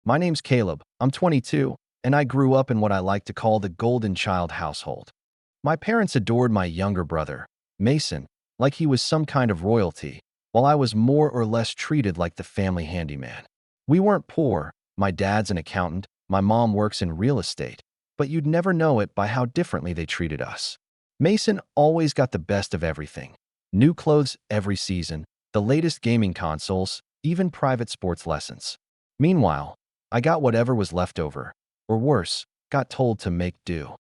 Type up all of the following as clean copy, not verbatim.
My name's Caleb. I'm 22, and I grew up in what I like to call the golden child household. My parents adored my younger brother, Mason, like he was some kind of royalty, while I was more or less treated like the family handyman. We weren't poor. My dad's an accountant, my mom works in real estate, but you'd never know it by how differently they treated us. Mason always got the best of everything. New clothes every season, the latest gaming consoles, even private sports lessons. Meanwhile, I got whatever was left over, or worse, got told to make do.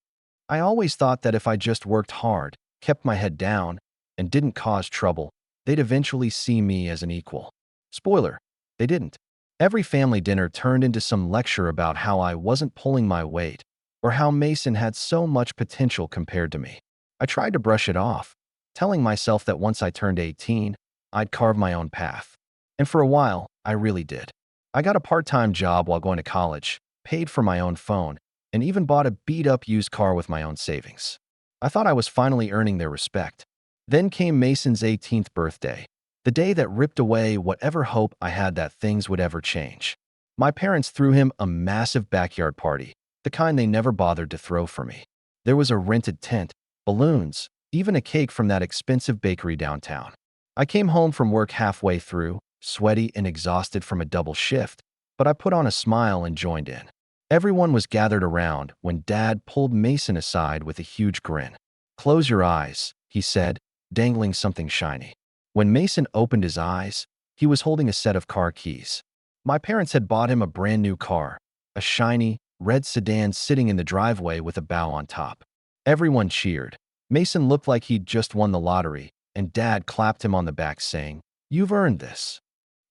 I always thought that if I just worked hard, kept my head down, and didn't cause trouble, they'd eventually see me as an equal. Spoiler, they didn't. Every family dinner turned into some lecture about how I wasn't pulling my weight, or how Mason had so much potential compared to me. I tried to brush it off, telling myself that once I turned 18, I'd carve my own path. And for a while, I really did. I got a part-time job while going to college, paid for my own phone, and even bought a beat-up used car with my own savings. I thought I was finally earning their respect. Then came Mason's 18th birthday, the day that ripped away whatever hope I had that things would ever change. My parents threw him a massive backyard party, the kind they never bothered to throw for me. There was a rented tent, balloons, even a cake from that expensive bakery downtown. I came home from work halfway through, sweaty and exhausted from a double shift, but I put on a smile and joined in. Everyone was gathered around when Dad pulled Mason aside with a huge grin. "Close your eyes," he said, dangling something shiny. When Mason opened his eyes, he was holding a set of car keys. My parents had bought him a brand new car, a shiny, red sedan sitting in the driveway with a bow on top. Everyone cheered. Mason looked like he'd just won the lottery, and Dad clapped him on the back saying, "You've earned this."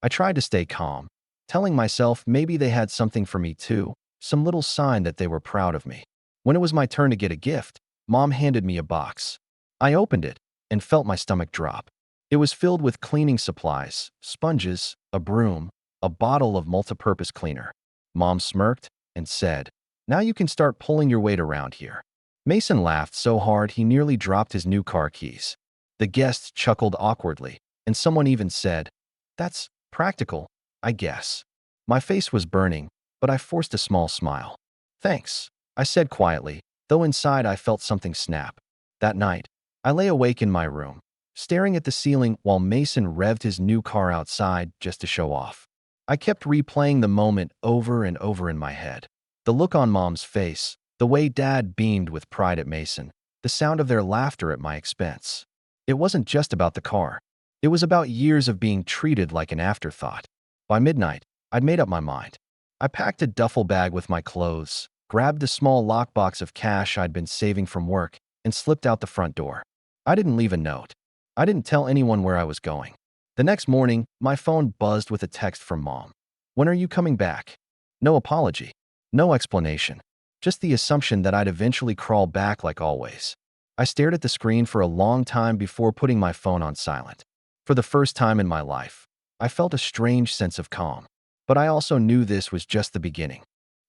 I tried to stay calm, telling myself maybe they had something for me too, some little sign that they were proud of me. When it was my turn to get a gift, Mom handed me a box. I opened it and felt my stomach drop. It was filled with cleaning supplies, sponges, a broom, a bottle of multipurpose cleaner. Mom smirked and said, "Now you can start pulling your weight around here." Mason laughed so hard he nearly dropped his new car keys. The guests chuckled awkwardly, and someone even said, "That's practical, I guess." My face was burning, but I forced a small smile. "Thanks," I said quietly, though inside I felt something snap. That night, I lay awake in my room, staring at the ceiling while Mason revved his new car outside just to show off. I kept replaying the moment over and over in my head. The look on Mom's face, the way Dad beamed with pride at Mason, the sound of their laughter at my expense. It wasn't just about the car. It was about years of being treated like an afterthought. By midnight, I'd made up my mind. I packed a duffel bag with my clothes, grabbed the small lockbox of cash I'd been saving from work, and slipped out the front door. I didn't leave a note. I didn't tell anyone where I was going. The next morning, my phone buzzed with a text from Mom. "When are you coming back?" No apology. No explanation. Just the assumption that I'd eventually crawl back like always. I stared at the screen for a long time before putting my phone on silent. For the first time in my life, I felt a strange sense of calm. But I also knew this was just the beginning.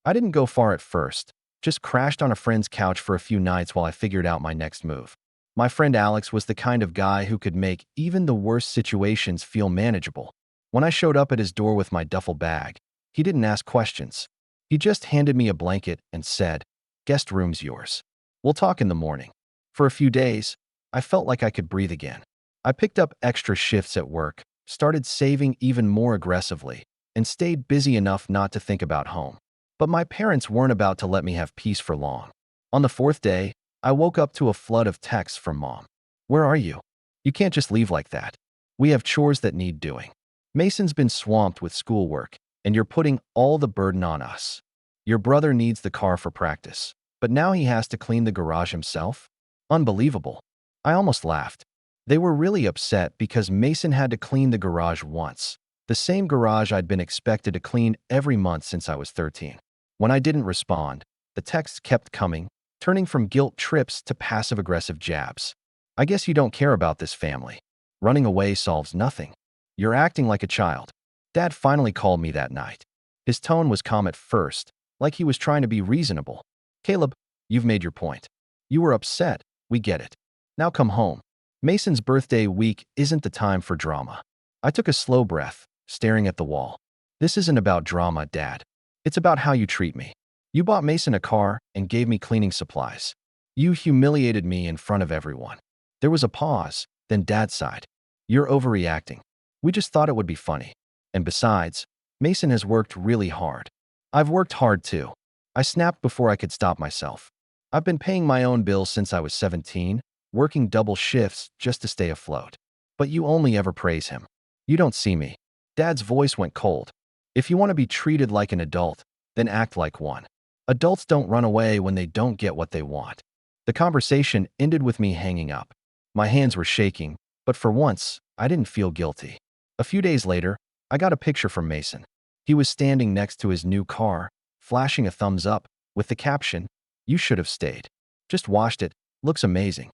I didn't go far at first, just crashed on a friend's couch for a few nights while I figured out my next move. My friend Alex was the kind of guy who could make even the worst situations feel manageable. When I showed up at his door with my duffel bag, he didn't ask questions. He just handed me a blanket and said, "Guest room's yours. We'll talk in the morning." For a few days, I felt like I could breathe again. I picked up extra shifts at work, started saving even more aggressively, and stayed busy enough not to think about home. But my parents weren't about to let me have peace for long. On the fourth day, I woke up to a flood of texts from Mom. "Where are you? You can't just leave like that. We have chores that need doing. Mason's been swamped with schoolwork, and you're putting all the burden on us. Your brother needs the car for practice, but now he has to clean the garage himself? Unbelievable." I almost laughed. They were really upset because Mason had to clean the garage once, the same garage I'd been expected to clean every month since I was 13. When I didn't respond, the texts kept coming, turning from guilt trips to passive-aggressive jabs. "I guess you don't care about this family. Running away solves nothing. You're acting like a child." Dad finally called me that night. His tone was calm at first, like he was trying to be reasonable. "Caleb, you've made your point. You were upset. We get it. Now come home. Mason's birthday week isn't the time for drama." I took a slow breath, staring at the wall. "This isn't about drama, Dad. It's about how you treat me. You bought Mason a car and gave me cleaning supplies. You humiliated me in front of everyone. There was a pause, then Dad sighed. You're overreacting. We just thought it would be funny. And besides, Mason has worked really hard. I've worked hard too. I snapped before I could stop myself. I've been paying my own bills since I was 17, working double shifts just to stay afloat. But you only ever praise him. You don't see me. Dad's voice went cold. If you want to be treated like an adult, then act like one. Adults don't run away when they don't get what they want. The conversation ended with me hanging up. My hands were shaking, but for once, I didn't feel guilty. A few days later, I got a picture from Mason. He was standing next to his new car, flashing a thumbs up, with the caption, "You should have stayed. Just washed it. Looks amazing."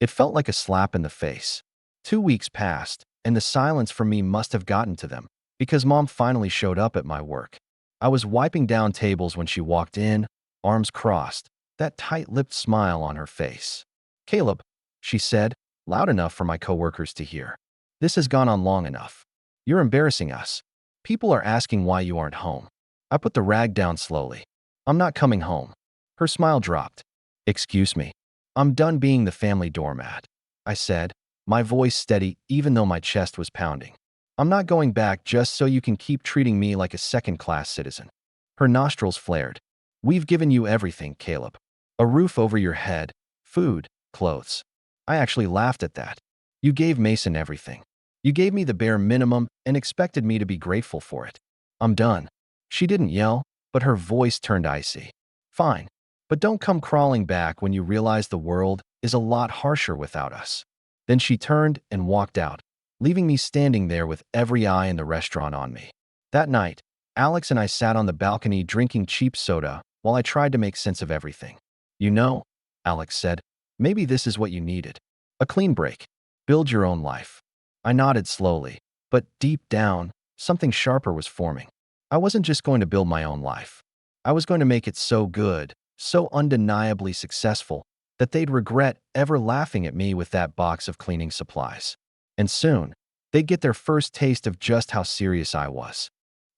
It felt like a slap in the face. 2 weeks passed, and the silence from me must have gotten to them, because Mom finally showed up at my work. I was wiping down tables when she walked in, arms crossed, that tight-lipped smile on her face. "Caleb," she said, loud enough for my coworkers to hear. "This has gone on long enough. You're embarrassing us. People are asking why you aren't home." I put the rag down slowly. "I'm not coming home." Her smile dropped. "Excuse me. I'm done being the family doormat," I said, my voice steady even though my chest was pounding. "I'm not going back just so you can keep treating me like a second-class citizen." Her nostrils flared. "We've given you everything, Caleb. A roof over your head, food, clothes." I actually laughed at that. "You gave Mason everything. You gave me the bare minimum and expected me to be grateful for it. I'm done." She didn't yell, but her voice turned icy. "Fine, but don't come crawling back when you realize the world is a lot harsher without us." Then she turned and walked out, leaving me standing there with every eye in the restaurant on me. That night, Alex and I sat on the balcony drinking cheap soda while I tried to make sense of everything. "You know," Alex said, "maybe this is what you needed. A clean break. Build your own life." I nodded slowly, but deep down, something sharper was forming. I wasn't just going to build my own life. I was going to make it so good, so undeniably successful, that they'd regret ever laughing at me with that box of cleaning supplies. And soon, they'd get their first taste of just how serious I was.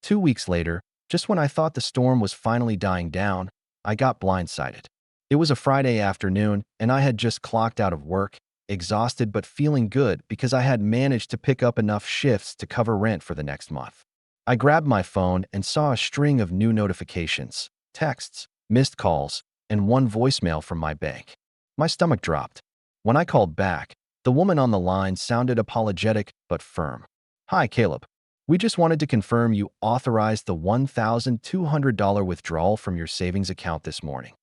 2 weeks later, just when I thought the storm was finally dying down, I got blindsided. It was a Friday afternoon, and I had just clocked out of work, exhausted but feeling good because I had managed to pick up enough shifts to cover rent for the next month. I grabbed my phone and saw a string of new notifications, texts, missed calls, and one voicemail from my bank. My stomach dropped. When I called back, the woman on the line sounded apologetic but firm. "Hi, Caleb. We just wanted to confirm you authorized the $1,200 withdrawal from your savings account this morning."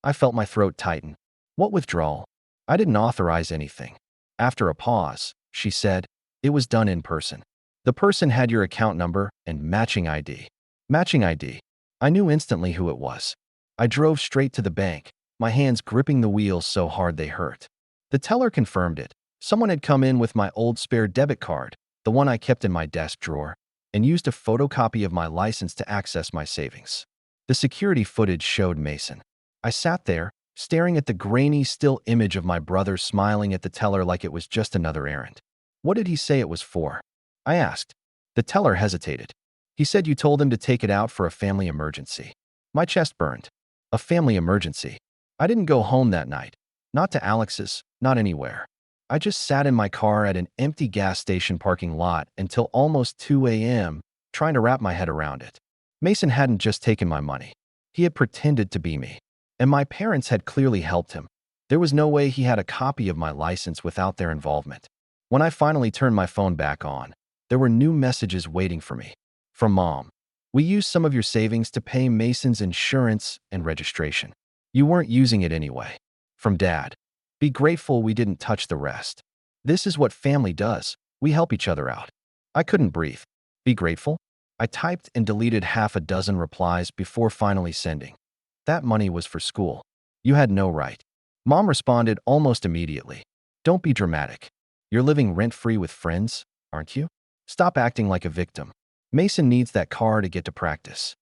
I felt my throat tighten. "What withdrawal? I didn't authorize anything." After a pause, she said, "It was done in person. The person had your account number and matching ID." Matching ID. I knew instantly who it was. I drove straight to the bank, my hands gripping the wheels so hard they hurt. The teller confirmed it. Someone had come in with my old spare debit card, the one I kept in my desk drawer, and used a photocopy of my license to access my savings. The security footage showed Mason. I sat there, staring at the grainy, still image of my brother smiling at the teller like it was just another errand. "What did he say it was for?" I asked. The teller hesitated. "He said you told him to take it out for a family emergency." My chest burned. A family emergency. I didn't go home that night. Not to Alex's, not anywhere. I just sat in my car at an empty gas station parking lot until almost 2 a.m., trying to wrap my head around it. Mason hadn't just taken my money. He had pretended to be me. And my parents had clearly helped him. There was no way he had a copy of my license without their involvement. When I finally turned my phone back on, there were new messages waiting for me. From Mom. "We used some of your savings to pay Mason's insurance and registration. You weren't using it anyway." From Dad. "Be grateful we didn't touch the rest. This is what family does. We help each other out." I couldn't breathe. "Be grateful?" I typed and deleted half a dozen replies before finally sending. "That money was for school. You had no right." Mom responded almost immediately. "Don't be dramatic. You're living rent-free with friends, aren't you? Stop acting like a victim. Mason needs that car to get to practice."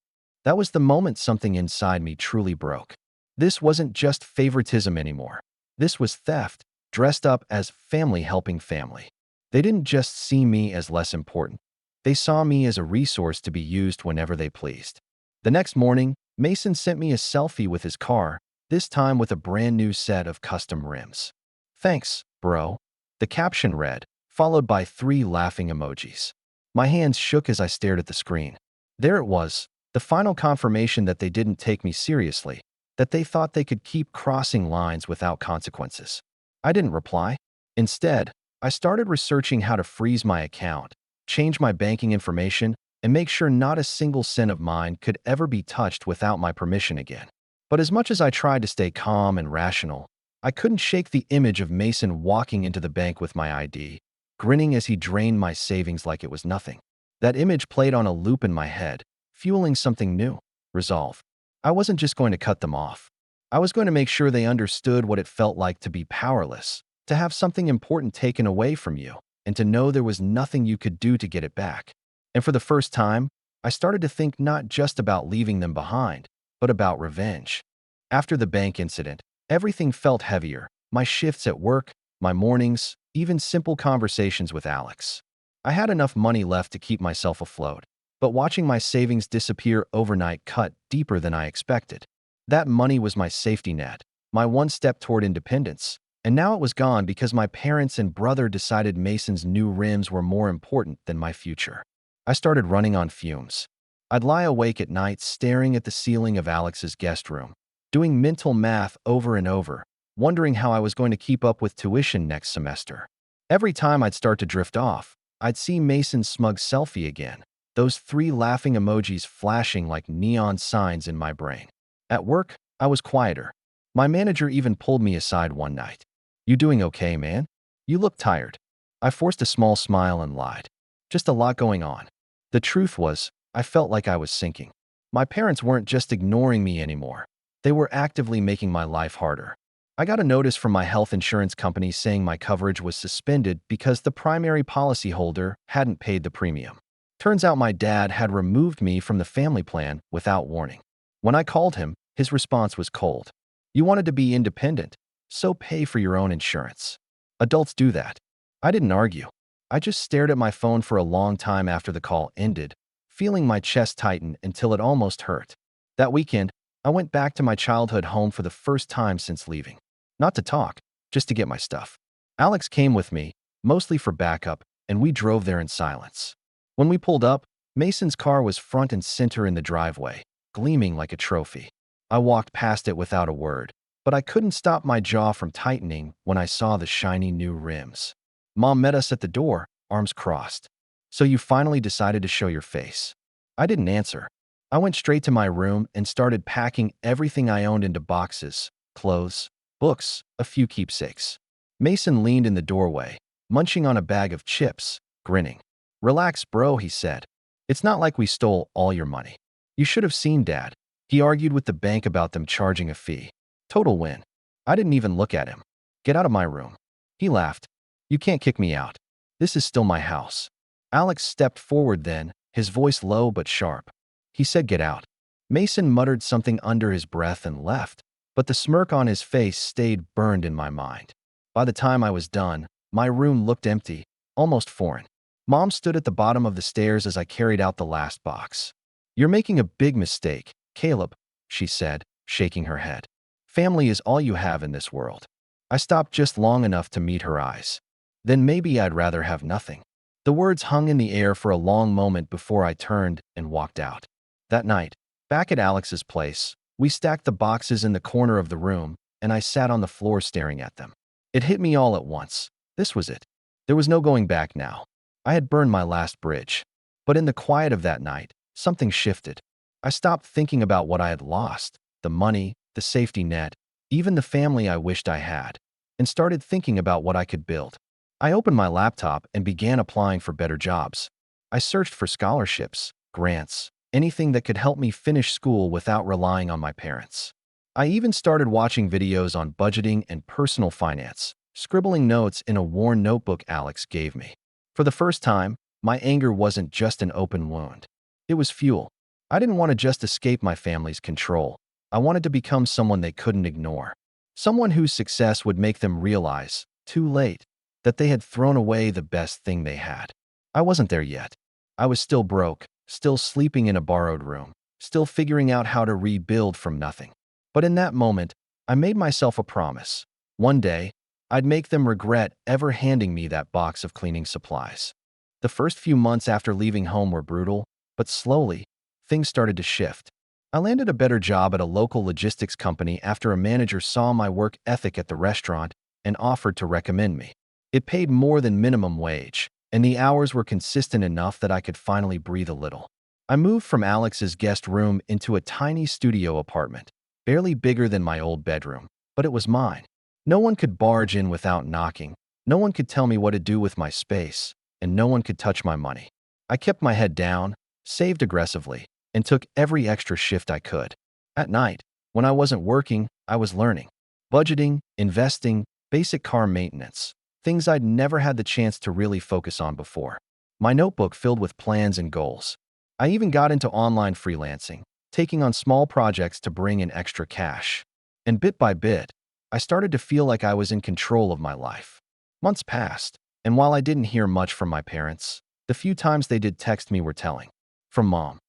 That was the moment something inside me truly broke. This wasn't just favoritism anymore. This was theft, dressed up as family helping family. They didn't just see me as less important. They saw me as a resource to be used whenever they pleased. The next morning, Mason sent me a selfie with his car, this time with a brand new set of custom rims. "Thanks, bro," the caption read, followed by 3 laughing emojis. My hands shook as I stared at the screen. There it was, the final confirmation that they didn't take me seriously, that they thought they could keep crossing lines without consequences. I didn't reply. Instead, I started researching how to freeze my account, change my banking information, and make sure not a single cent of mine could ever be touched without my permission again. But as much as I tried to stay calm and rational, I couldn't shake the image of Mason walking into the bank with my ID, grinning as he drained my savings like it was nothing. That image played on a loop in my head, fueling something new: resolve. I wasn't just going to cut them off. I was going to make sure they understood what it felt like to be powerless, to have something important taken away from you, and to know there was nothing you could do to get it back. And for the first time, I started to think not just about leaving them behind, but about revenge. After the bank incident, everything felt heavier: my shifts at work, my mornings, even simple conversations with Alex. I had enough money left to keep myself afloat, but watching my savings disappear overnight cut deeper than I expected. That money was my safety net, my one step toward independence, and now it was gone because my parents and brother decided Mason's new rims were more important than my future. I started running on fumes. I'd lie awake at night staring at the ceiling of Alex's guest room, doing mental math over and over, wondering how I was going to keep up with tuition next semester. Every time I'd start to drift off, I'd see Mason's smug selfie again, those 3 laughing emojis flashing like neon signs in my brain. At work, I was quieter. My manager even pulled me aside one night. "You doing okay, man? You look tired." I forced a small smile and lied. "Just a lot going on." The truth was, I felt like I was sinking. My parents weren't just ignoring me anymore. They were actively making my life harder. I got a notice from my health insurance company saying my coverage was suspended because the primary policyholder hadn't paid the premium. Turns out my dad had removed me from the family plan without warning. When I called him, his response was cold. "You wanted to be independent, so pay for your own insurance. Adults do that." I didn't argue. I just stared at my phone for a long time after the call ended, feeling my chest tighten until it almost hurt. That weekend, I went back to my childhood home for the first time since leaving. Not to talk, just to get my stuff. Alex came with me, mostly for backup, and we drove there in silence. When we pulled up, Mason's car was front and center in the driveway, gleaming like a trophy. I walked past it without a word, but I couldn't stop my jaw from tightening when I saw the shiny new rims. Mom met us at the door, arms crossed. "So you finally decided to show your face." I didn't answer. I went straight to my room and started packing everything I owned into boxes: clothes, books, a few keepsakes. Mason leaned in the doorway, munching on a bag of chips, grinning. "Relax, bro," he said. "It's not like we stole all your money. You should have seen Dad. He argued with the bank about them charging a fee. Total win." I didn't even look at him. "Get out of my room." He laughed. "You can't kick me out. This is still my house." Alex stepped forward then, his voice low but sharp. He said, "Get out." Mason muttered something under his breath and left, but the smirk on his face stayed burned in my mind. By the time I was done, my room looked empty, almost foreign. Mom stood at the bottom of the stairs as I carried out the last box. "You're making a big mistake, Caleb," she said, shaking her head. "Family is all you have in this world." I stopped just long enough to meet her eyes. "Then maybe I'd rather have nothing." The words hung in the air for a long moment before I turned and walked out. That night, back at Alex's place, we stacked the boxes in the corner of the room, and I sat on the floor staring at them. It hit me all at once. This was it. There was no going back now. I had burned my last bridge. But in the quiet of that night, something shifted. I stopped thinking about what I had lost, the money, the safety net, even the family I wished I had, and started thinking about what I could build. I opened my laptop and began applying for better jobs. I searched for scholarships, grants, anything that could help me finish school without relying on my parents. I even started watching videos on budgeting and personal finance, scribbling notes in a worn notebook Alex gave me. For the first time, my anger wasn't just an open wound. It was fuel. I didn't want to just escape my family's control. I wanted to become someone they couldn't ignore. Someone whose success would make them realize, too late, that they had thrown away the best thing they had. I wasn't there yet. I was still broke, still sleeping in a borrowed room, still figuring out how to rebuild from nothing. But in that moment, I made myself a promise. One day, I'd make them regret ever handing me that box of cleaning supplies. The first few months after leaving home were brutal, but slowly, things started to shift. I landed a better job at a local logistics company after a manager saw my work ethic at the restaurant and offered to recommend me. It paid more than minimum wage, and the hours were consistent enough that I could finally breathe a little. I moved from Alex's guest room into a tiny studio apartment, barely bigger than my old bedroom, but it was mine. No one could barge in without knocking, no one could tell me what to do with my space, and no one could touch my money. I kept my head down, saved aggressively, and took every extra shift I could. At night, when I wasn't working, I was learning. Budgeting, investing, basic car maintenance, things I'd never had the chance to really focus on before. My notebook filled with plans and goals. I even got into online freelancing, taking on small projects to bring in extra cash. And bit by bit, I started to feel like I was in control of my life. Months passed, and while I didn't hear much from my parents, the few times they did text me were telling. From Mom,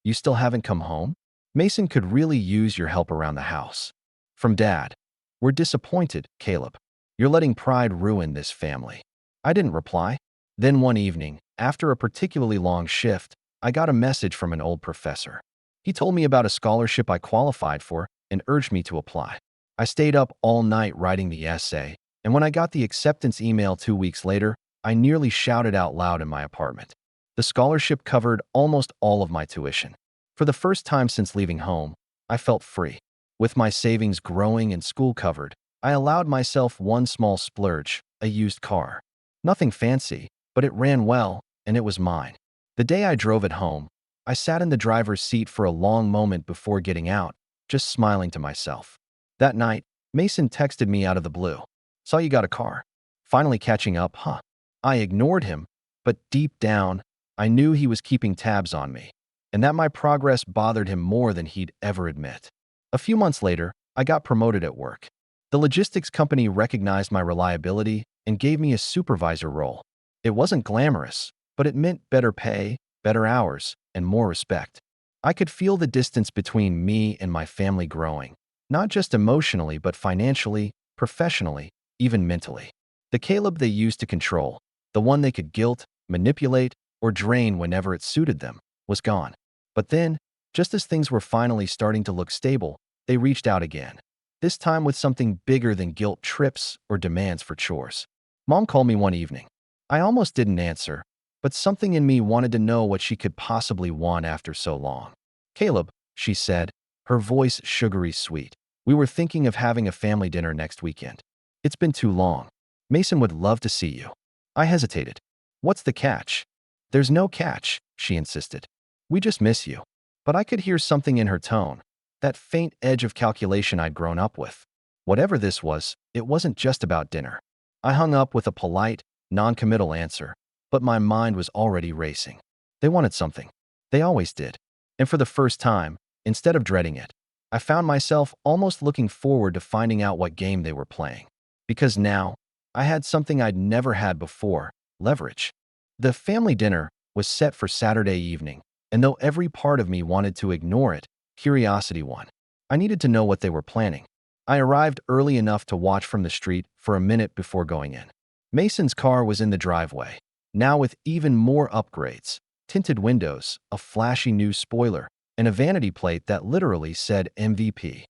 "You still haven't come home? Mason could really use your help around the house." From Dad, "We're disappointed, Caleb. You're letting pride ruin this family." I didn't reply. Then one evening, after a particularly long shift, I got a message from an old professor. He told me about a scholarship I qualified for and urged me to apply. I stayed up all night writing the essay, and when I got the acceptance email 2 weeks later, I nearly shouted out loud in my apartment. The scholarship covered almost all of my tuition. For the first time since leaving home, I felt free. With my savings growing and school covered, I allowed myself one small splurge, a used car. Nothing fancy, but it ran well, and it was mine. The day I drove it home, I sat in the driver's seat for a long moment before getting out, just smiling to myself. That night, Mason texted me out of the blue. "Saw you got a car. Finally catching up, huh?" I ignored him, but deep down, I knew he was keeping tabs on me, and that my progress bothered him more than he'd ever admit. A few months later, I got promoted at work. The logistics company recognized my reliability and gave me a supervisor role. It wasn't glamorous, but it meant better pay, better hours, and more respect. I could feel the distance between me and my family growing, not just emotionally, but financially, professionally, even mentally. The Caleb they used to control, the one they could guilt, manipulate, or drain whenever it suited them, was gone. But then, just as things were finally starting to look stable, they reached out again. This time with something bigger than guilt trips or demands for chores. Mom called me one evening. I almost didn't answer, but something in me wanted to know what she could possibly want after so long. "Caleb," she said, her voice sugary sweet, "we were thinking of having a family dinner next weekend. It's been too long. Mason would love to see you." I hesitated. "What's the catch?" "There's no catch," she insisted. "We just miss you." But I could hear something in her tone, that faint edge of calculation I'd grown up with. Whatever this was, it wasn't just about dinner. I hung up with a polite, non-committal answer, but my mind was already racing. They wanted something. They always did. And for the first time, instead of dreading it, I found myself almost looking forward to finding out what game they were playing. Because now, I had something I'd never had before: leverage. The family dinner was set for Saturday evening, and though every part of me wanted to ignore it, curiosity won. I needed to know what they were planning. I arrived early enough to watch from the street for a minute before going in. Mason's car was in the driveway, now with even more upgrades: tinted windows, a flashy new spoiler, and a vanity plate that literally said MVP.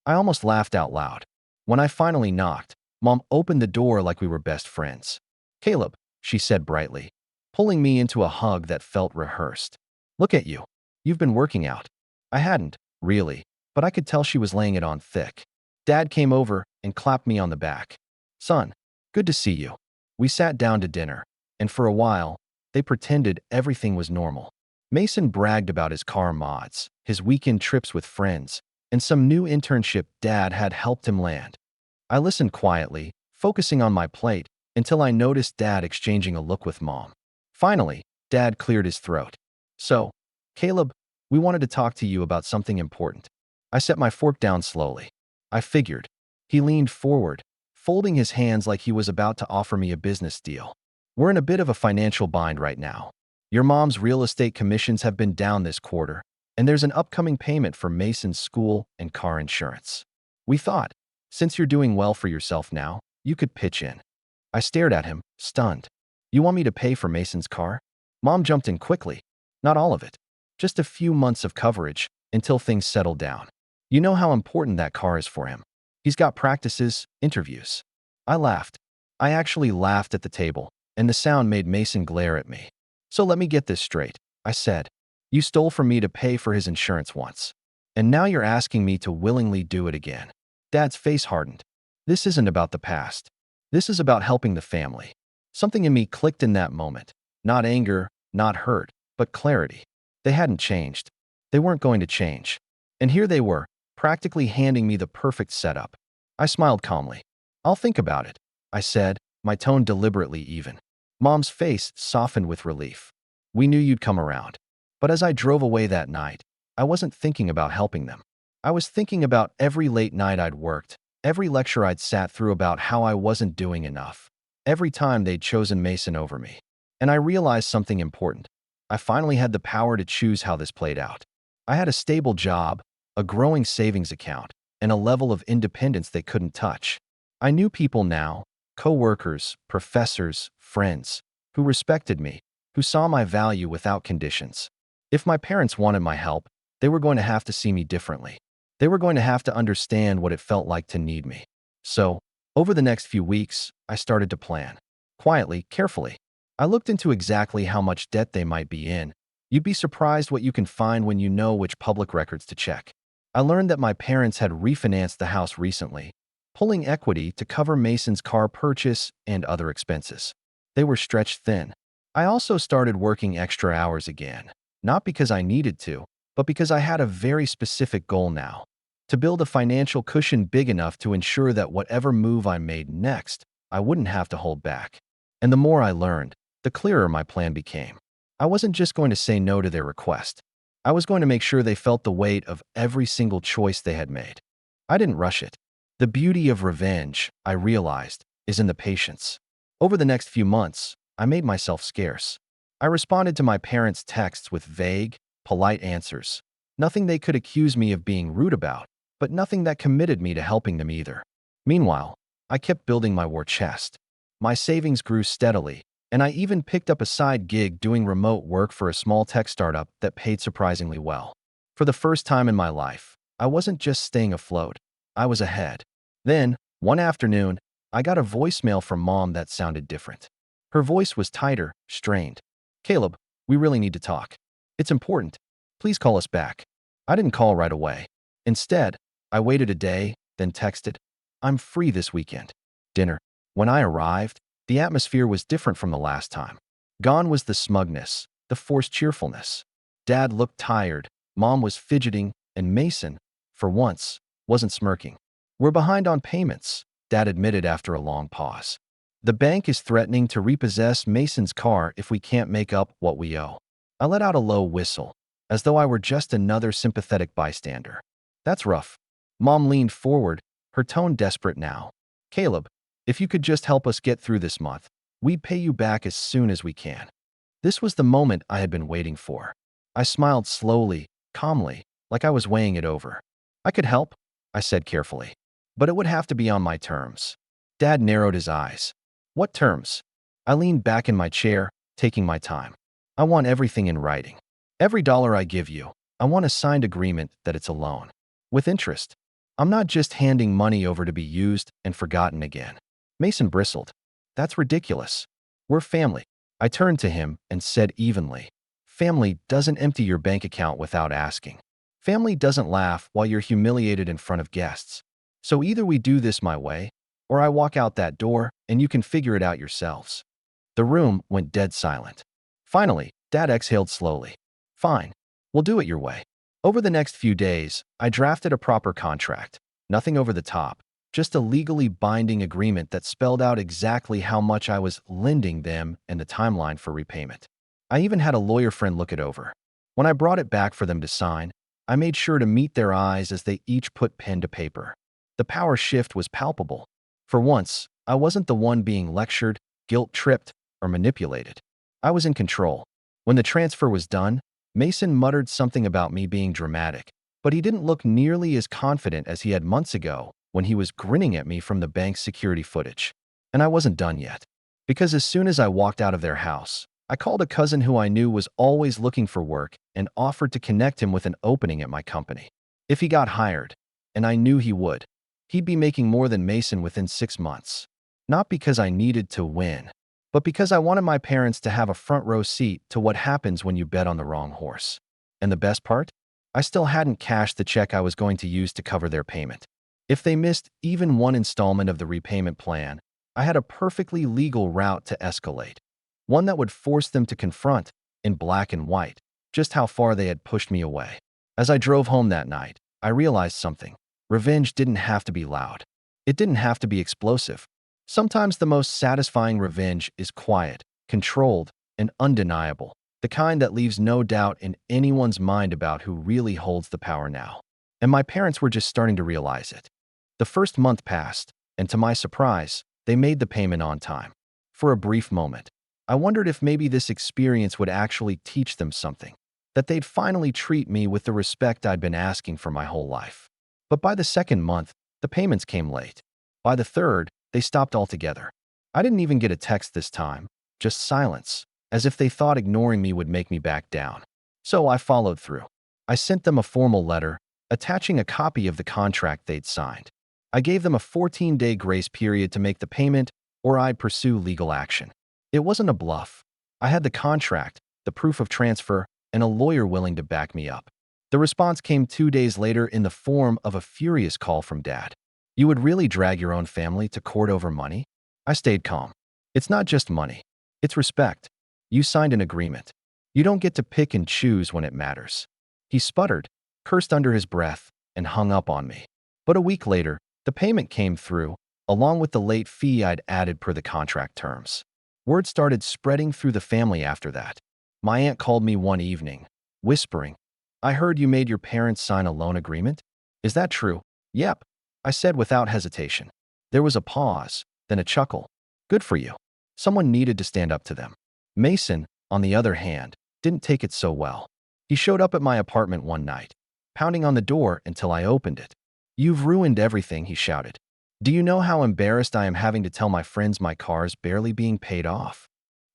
I almost laughed out loud. When I finally knocked, Mom opened the door like we were best friends. "Caleb," she said brightly, pulling me into a hug that felt rehearsed. "Look at you. You've been working out." I hadn't, really, but I could tell she was laying it on thick. Dad came over and clapped me on the back. "Son, good to see you." We sat down to dinner, and for a while, they pretended everything was normal. Mason bragged about his car mods, his weekend trips with friends, and some new internship Dad had helped him land. I listened quietly, focusing on my plate, until I noticed Dad exchanging a look with Mom. Finally, Dad cleared his throat. "So, Caleb, we wanted to talk to you about something important." I set my fork down slowly. I figured. He leaned forward, folding his hands like he was about to offer me a business deal. "We're in a bit of a financial bind right now. Your mom's real estate commissions have been down this quarter, And there's an upcoming payment for Mason's school and car insurance. We thought, since you're doing well for yourself now, you could pitch in. I stared at him, stunned. You want me to pay for Mason's car? Mom jumped in quickly. Not all of it. Just a few months of coverage until things settle down. You know how important that car is for him. He's got practices, interviews. I laughed. I actually laughed at the table, and the sound made Mason glare at me. So let me get this straight, I said. You stole from me to pay for his insurance once. And now you're asking me to willingly do it again. Dad's face hardened. This isn't about the past. This is about helping the family. Something in me clicked in that moment. Not anger, not hurt, but clarity. They hadn't changed. They weren't going to change. And here they were, practically handing me the perfect setup. I smiled calmly. I'll think about it, I said, my tone deliberately even. Mom's face softened with relief. We knew you'd come around. But as I drove away that night, I wasn't thinking about helping them. I was thinking about every late night I'd worked, every lecture I'd sat through about how I wasn't doing enough, every time they'd chosen Mason over me. And I realized something important. I finally had the power to choose how this played out. I had a stable job, a growing savings account, and a level of independence they couldn't touch. I knew people now, co-workers, professors, friends, who respected me, who saw my value without conditions. If my parents wanted my help, they were going to have to see me differently. They were going to have to understand what it felt like to need me. So, over the next few weeks, I started to plan. Quietly, carefully. I looked into exactly how much debt they might be in. You'd be surprised what you can find when you know which public records to check. I learned that my parents had refinanced the house recently, pulling equity to cover Mason's car purchase and other expenses. They were stretched thin. I also started working extra hours again, not because I needed to, but because I had a very specific goal now: to build a financial cushion big enough to ensure that whatever move I made next, I wouldn't have to hold back. And the more I learned, the clearer my plan became. I wasn't just going to say no to their request. I was going to make sure they felt the weight of every single choice they had made. I didn't rush it. The beauty of revenge, I realized, is in the patience. Over the next few months, I made myself scarce. I responded to my parents' texts with vague, polite answers. Nothing they could accuse me of being rude about, but nothing that committed me to helping them either. Meanwhile, I kept building my war chest. My savings grew steadily, and I even picked up a side gig doing remote work for a small tech startup that paid surprisingly well. For the first time in my life, I wasn't just staying afloat. I was ahead. Then, one afternoon, I got a voicemail from Mom that sounded different. Her voice was tighter, strained. "Caleb, we really need to talk. It's important. Please call us back." I didn't call right away. Instead, I waited a day, then texted, "I'm free this weekend. Dinner." When I arrived, the atmosphere was different from the last time. Gone was the smugness, the forced cheerfulness. Dad looked tired, Mom was fidgeting, and Mason, for once, wasn't smirking. "We're behind on payments," Dad admitted after a long pause. "The bank is threatening to repossess Mason's car if we can't make up what we owe." I let out a low whistle, as though I were just another sympathetic bystander. "That's rough." Mom leaned forward, her tone desperate now. "Caleb, if you could just help us get through this month, we'd pay you back as soon as we can." This was the moment I had been waiting for. I smiled slowly, calmly, like I was weighing it over. "I could help," I said carefully, "but it would have to be on my terms." Dad narrowed his eyes. "What terms?" I leaned back in my chair, taking my time. "I want everything in writing. Every dollar I give you, I want a signed agreement that it's a loan. With interest. I'm not just handing money over to be used and forgotten again." Mason bristled. "That's ridiculous. We're family." I turned to him and said evenly, "Family doesn't empty your bank account without asking. Family doesn't laugh while you're humiliated in front of guests. So either we do this my way, or I walk out that door and you can figure it out yourselves." The room went dead silent. Finally, Dad exhaled slowly. "Fine. We'll do it your way." Over the next few days, I drafted a proper contract. Nothing over the top, just a legally binding agreement that spelled out exactly how much I was lending them and the timeline for repayment. I even had a lawyer friend look it over. When I brought it back for them to sign, I made sure to meet their eyes as they each put pen to paper. The power shift was palpable. For once, I wasn't the one being lectured, guilt-tripped, or manipulated. I was in control. When the transfer was done, Mason muttered something about me being dramatic, but he didn't look nearly as confident as he had months ago when he was grinning at me from the bank's security footage. And I wasn't done yet. Because as soon as I walked out of their house, I called a cousin who I knew was always looking for work and offered to connect him with an opening at my company. If he got hired, and I knew he would, he'd be making more than Mason within 6 months. Not because I needed to win, but because I wanted my parents to have a front row seat to what happens when you bet on the wrong horse. And the best part? I still hadn't cashed the check I was going to use to cover their payment. If they missed even one installment of the repayment plan, I had a perfectly legal route to escalate. One that would force them to confront, in black and white, just how far they had pushed me away. As I drove home that night, I realized something. Revenge didn't have to be loud. It didn't have to be explosive. Sometimes the most satisfying revenge is quiet, controlled, and undeniable, the kind that leaves no doubt in anyone's mind about who really holds the power now. And my parents were just starting to realize it. The first month passed, and to my surprise, they made the payment on time. For a brief moment, I wondered if maybe this experience would actually teach them something, that they'd finally treat me with the respect I'd been asking for my whole life. But by the second month, the payments came late. By the third, they stopped altogether. I didn't even get a text this time, just silence, as if they thought ignoring me would make me back down. So I followed through. I sent them a formal letter, attaching a copy of the contract they'd signed. I gave them a 14-day grace period to make the payment, or I'd pursue legal action. It wasn't a bluff. I had the contract, the proof of transfer, and a lawyer willing to back me up. The response came 2 days later in the form of a furious call from Dad. "You would really drag your own family to court over money?" I stayed calm. "It's not just money. It's respect. You signed an agreement. You don't get to pick and choose when it matters." He sputtered, cursed under his breath, and hung up on me. But a week later, the payment came through, along with the late fee I'd added per the contract terms. Word started spreading through the family after that. My aunt called me one evening, whispering, "I heard you made your parents sign a loan agreement. Is that true?" "Yep," I said without hesitation. There was a pause, then a chuckle. "Good for you." Someone needed to stand up to them. Mason, on the other hand, didn't take it so well. He showed up at my apartment one night, pounding on the door until I opened it. "You've ruined everything," he shouted. "Do you know how embarrassed I am having to tell my friends my car's barely being paid off?"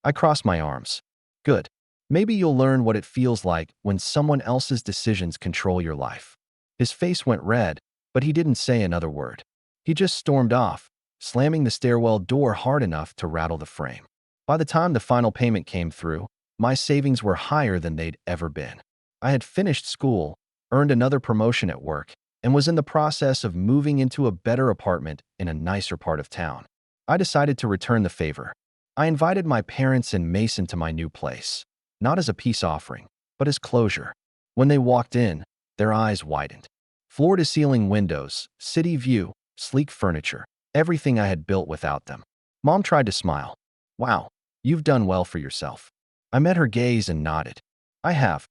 I crossed my arms. "Good. Maybe you'll learn what it feels like when someone else's decisions control your life." His face went red, but he didn't say another word. He just stormed off, slamming the stairwell door hard enough to rattle the frame. By the time the final payment came through, my savings were higher than they'd ever been. I had finished school, earned another promotion at work, and was in the process of moving into a better apartment in a nicer part of town. I decided to return the favor. I invited my parents and Mason to my new place, not as a peace offering, but as closure. When they walked in, their eyes widened. Floor-to-ceiling windows, city view, sleek furniture, everything I had built without them. Mom tried to smile. "Wow, you've done well for yourself." I met her gaze and nodded. "I have."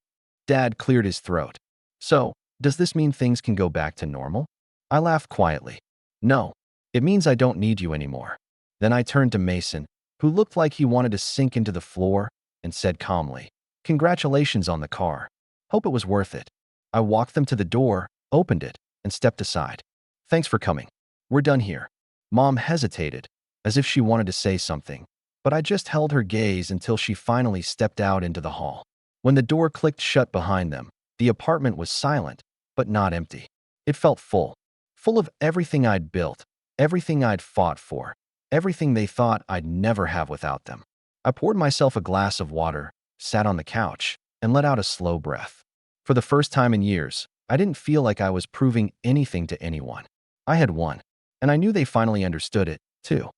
Dad cleared his throat. "So, does this mean things can go back to normal?" I laughed quietly. "No, it means I don't need you anymore." Then I turned to Mason, who looked like he wanted to sink into the floor, and said calmly, "Congratulations on the car. Hope it was worth it." I walked them to the door, opened it, and stepped aside. "Thanks for coming. We're done here." Mom hesitated, as if she wanted to say something, but I just held her gaze until she finally stepped out into the hall. When the door clicked shut behind them, the apartment was silent, but not empty. It felt full. Full of everything I'd built, everything I'd fought for, everything they thought I'd never have without them. I poured myself a glass of water, sat on the couch, and let out a slow breath. For the first time in years, I didn't feel like I was proving anything to anyone. I had won, and I knew they finally understood it, too.